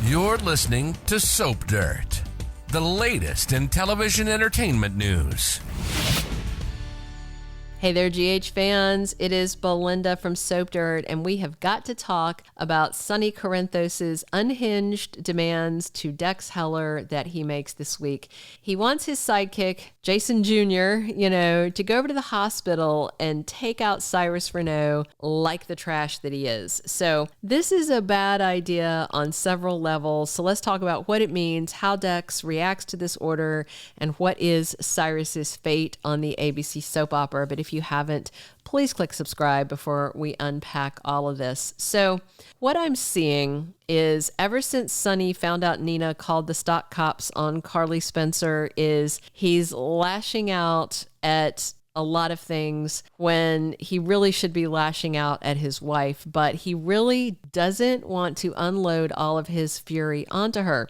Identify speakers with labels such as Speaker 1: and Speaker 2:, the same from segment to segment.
Speaker 1: You're listening to Soap Dirt, the latest in television entertainment news.
Speaker 2: Hey there, GH fans. It is Belinda from Soap Dirt, and we have got to talk about Sonny Corinthos' unhinged demands to Dex Heller that he makes this week. He wants his sidekick, Jason Jr., to go over to the hospital and take out Cyrus Renault like the trash that he is. So this is a bad idea on several levels. So let's talk about what it means, how Dex reacts to this order, and what is Cyrus's fate on the ABC soap opera. But if you haven't, please click subscribe before we unpack all of this. So what I'm seeing is ever since Sonny found out Nina called the stock cops on Carly Spencer, is he's lashing out at a lot of things when he really should be lashing out at his wife, but he really doesn't want to unload all of his fury onto her.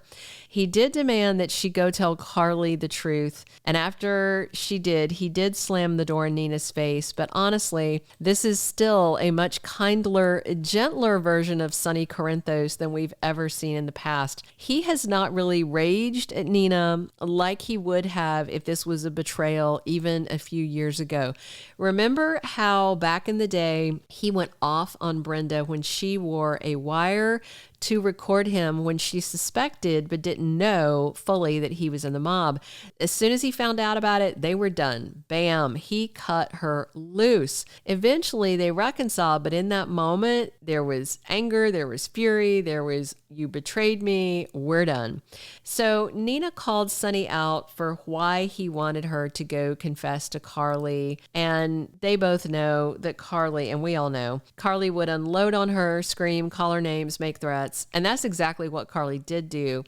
Speaker 2: He did demand that she go tell Carly the truth, and after she did, he did slam the door in Nina's face, but honestly, this is still a much kinder, gentler version of Sonny Corinthos than we've ever seen in the past. He has not really raged at Nina like he would have if this was a betrayal even a few years ago. Remember how back in the day, he went off on Brenda when she wore a wire to record him when she suspected but didn't know fully that he was in the mob. As soon as he found out about it, they were done. Bam, he cut her loose. Eventually they reconciled, but in that moment, there was anger, there was fury, there was, you betrayed me, we're done. So Nina called Sonny out for why he wanted her to go confess to Carly, and they both know that Carly, and we all know, Carly would unload on her, scream, call her names, make threats. And that's exactly what Carly did do.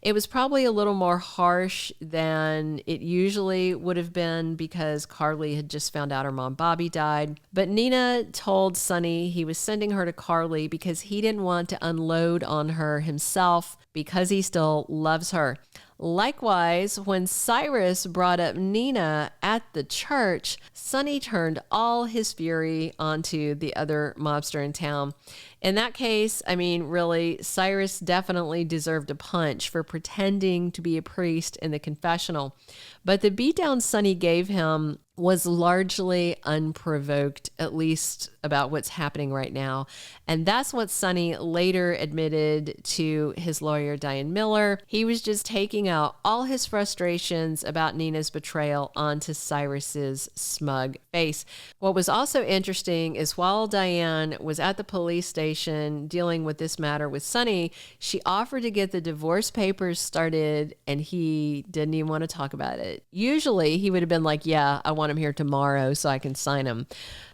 Speaker 2: It was probably a little more harsh than it usually would have been because Carly had just found out her mom Bobby died. But Nina told Sonny he was sending her to Carly because he didn't want to unload on her himself because he still loves her. Likewise, when Cyrus brought up Nina at the church, Sonny turned all his fury onto the other mobster in town. In that case, really, Cyrus definitely deserved a punch for pretending to be a priest in the confessional. But the beatdown Sonny gave him was largely unprovoked, at least about what's happening right now. And that's what Sonny later admitted to his lawyer, Diane Miller. He was just taking out all his frustrations about Nina's betrayal onto Cyrus's smug face. What was also interesting is while Diane was at the police station dealing with this matter with Sonny, she offered to get the divorce papers started, and he didn't even want to talk about it. Usually he would have been like, yeah, I want him here tomorrow so I can sign him.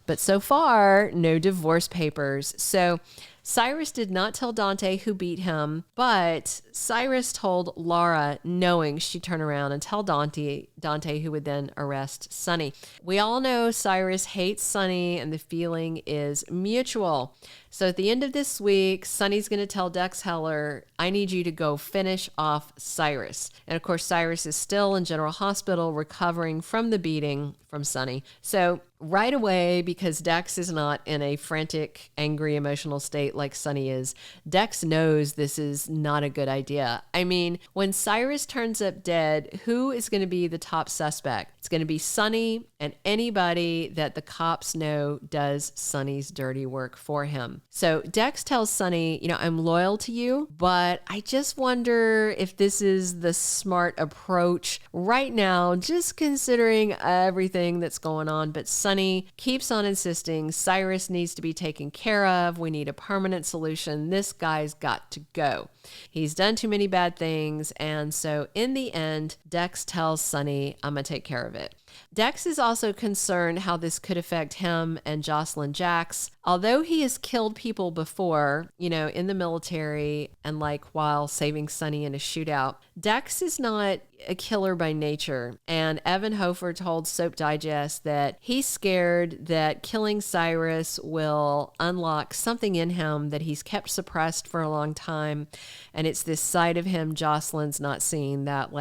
Speaker 2: But so far, no divorce papers. So Cyrus did not tell Dante who beat him, but Cyrus told Laura, knowing she'd turn around and tell Dante, who would then arrest Sonny. We all know Cyrus hates Sonny, and the feeling is mutual. So at the end of this week, Sonny's going to tell Dex Heller, I need you to go finish off Cyrus. And of course, Cyrus is still in General Hospital recovering from the beating from Sonny. So right away, because Dex is not in a frantic, angry, emotional state like Sonny is, Dex knows this is not a good idea. When Cyrus turns up dead, who is going to be the top suspect? It's going to be Sonny and anybody that the cops know does Sonny's dirty work for him. So Dex tells Sonny, I'm loyal to you, but I just wonder if this is the smart approach right now, just considering everything that's going on. But Sonny keeps on insisting Cyrus needs to be taken care of. We need a permanent solution. This guy's got to go. He's done too many bad things. And so in the end, Dex tells Sonny, I'm going to take care of it. Dex is also concerned how this could affect him and Jocelyn Jax. Although he has killed people before, in the military and while saving Sonny in a shootout, Dex is not a killer by nature. And Evan Hofer told Soap Digest that he's scared that killing Cyrus will unlock something in him that he's kept suppressed for a long time. And it's this side of him Jocelyn's not seeing, that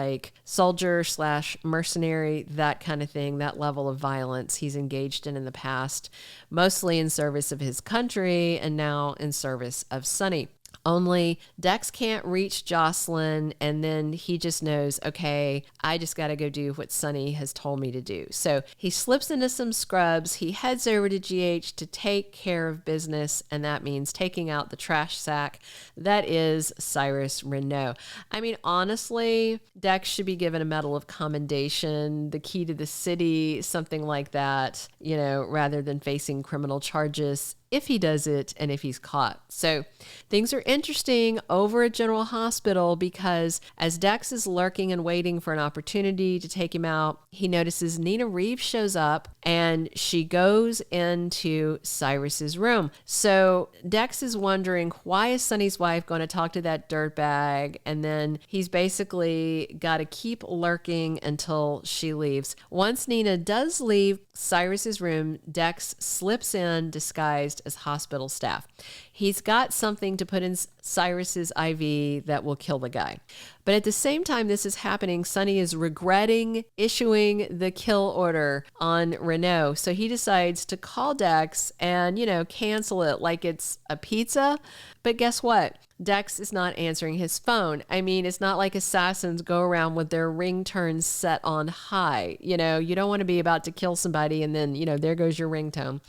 Speaker 2: soldier/mercenary, that kind of thing, that level of violence he's engaged in the past, mostly in service of his country and now in service of Sonny. Only Dex can't reach Jocelyn, and then he just knows, okay, I just got to go do what Sonny has told me to do. So he slips into some scrubs. He heads over to GH to take care of business, and that means taking out the trash sack that is Cyrus Renault. I mean, honestly, Dex should be given a Medal of Commendation, the key to the city, something like that, rather than facing criminal charges if he does it and if he's caught. So things are interesting over at General Hospital because as Dex is lurking and waiting for an opportunity to take him out, he notices Nina Reeves shows up and she goes into Cyrus's room. So Dex is wondering, why is Sonny's wife going to talk to that dirtbag? And then he's basically got to keep lurking until she leaves. Once Nina does leave Cyrus's room, Dex slips in disguised as hospital staff. He's got something to put in Cyrus's IV that will kill the guy. But at the same time this is happening, Sonny is regretting issuing the kill order on Renault. So he decides to call Dex and, cancel it like it's a pizza. But guess what? Dex is not answering his phone. I mean, it's not like assassins go around with their ringtones set on high. You don't want to be about to kill somebody and then, there goes your ringtone.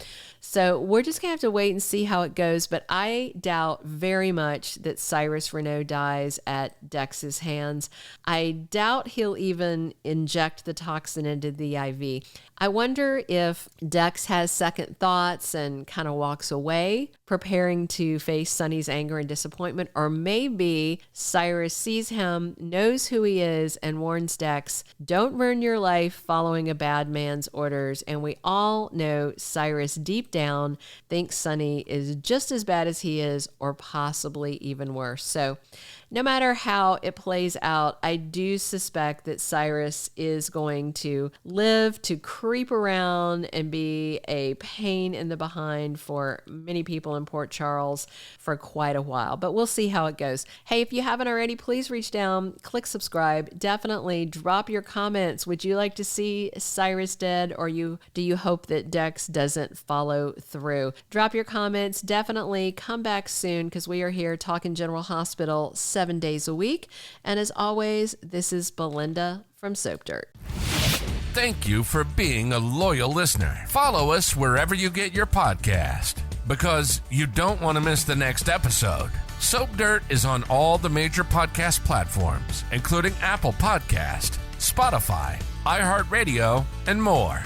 Speaker 2: So we're just going to have to wait and see how it goes. But I doubt very much that Cyrus Renault dies at Dex's hands. I doubt he'll even inject the toxin into the IV. I wonder if Dex has second thoughts and kind of walks away, preparing to face Sonny's anger and disappointment, or maybe Cyrus sees him, knows who he is, and warns Dex, don't ruin your life following a bad man's orders. And we all know Cyrus deep down thinks Sonny is just as bad as he is, or possibly even worse. So no matter how it plays out, I do suspect that Cyrus is going to live to creep around and be a pain in the behind for many people in Port Charles for quite a while. But we'll see how it goes. Hey, if you haven't already, please reach down, click subscribe. Definitely drop your comments. Would you like to see Cyrus dead, or do you hope that Dex doesn't follow through? Drop your comments. Definitely come back soon because we are here talking General Hospital 7 days a week. And as always, this is Belinda from Soap Dirt.
Speaker 1: Thank you for being a loyal listener. Follow us wherever you get your podcast, because you don't want to miss the next episode. Soap Dirt is on all the major podcast platforms, including Apple Podcast, Spotify, iHeartRadio, and more.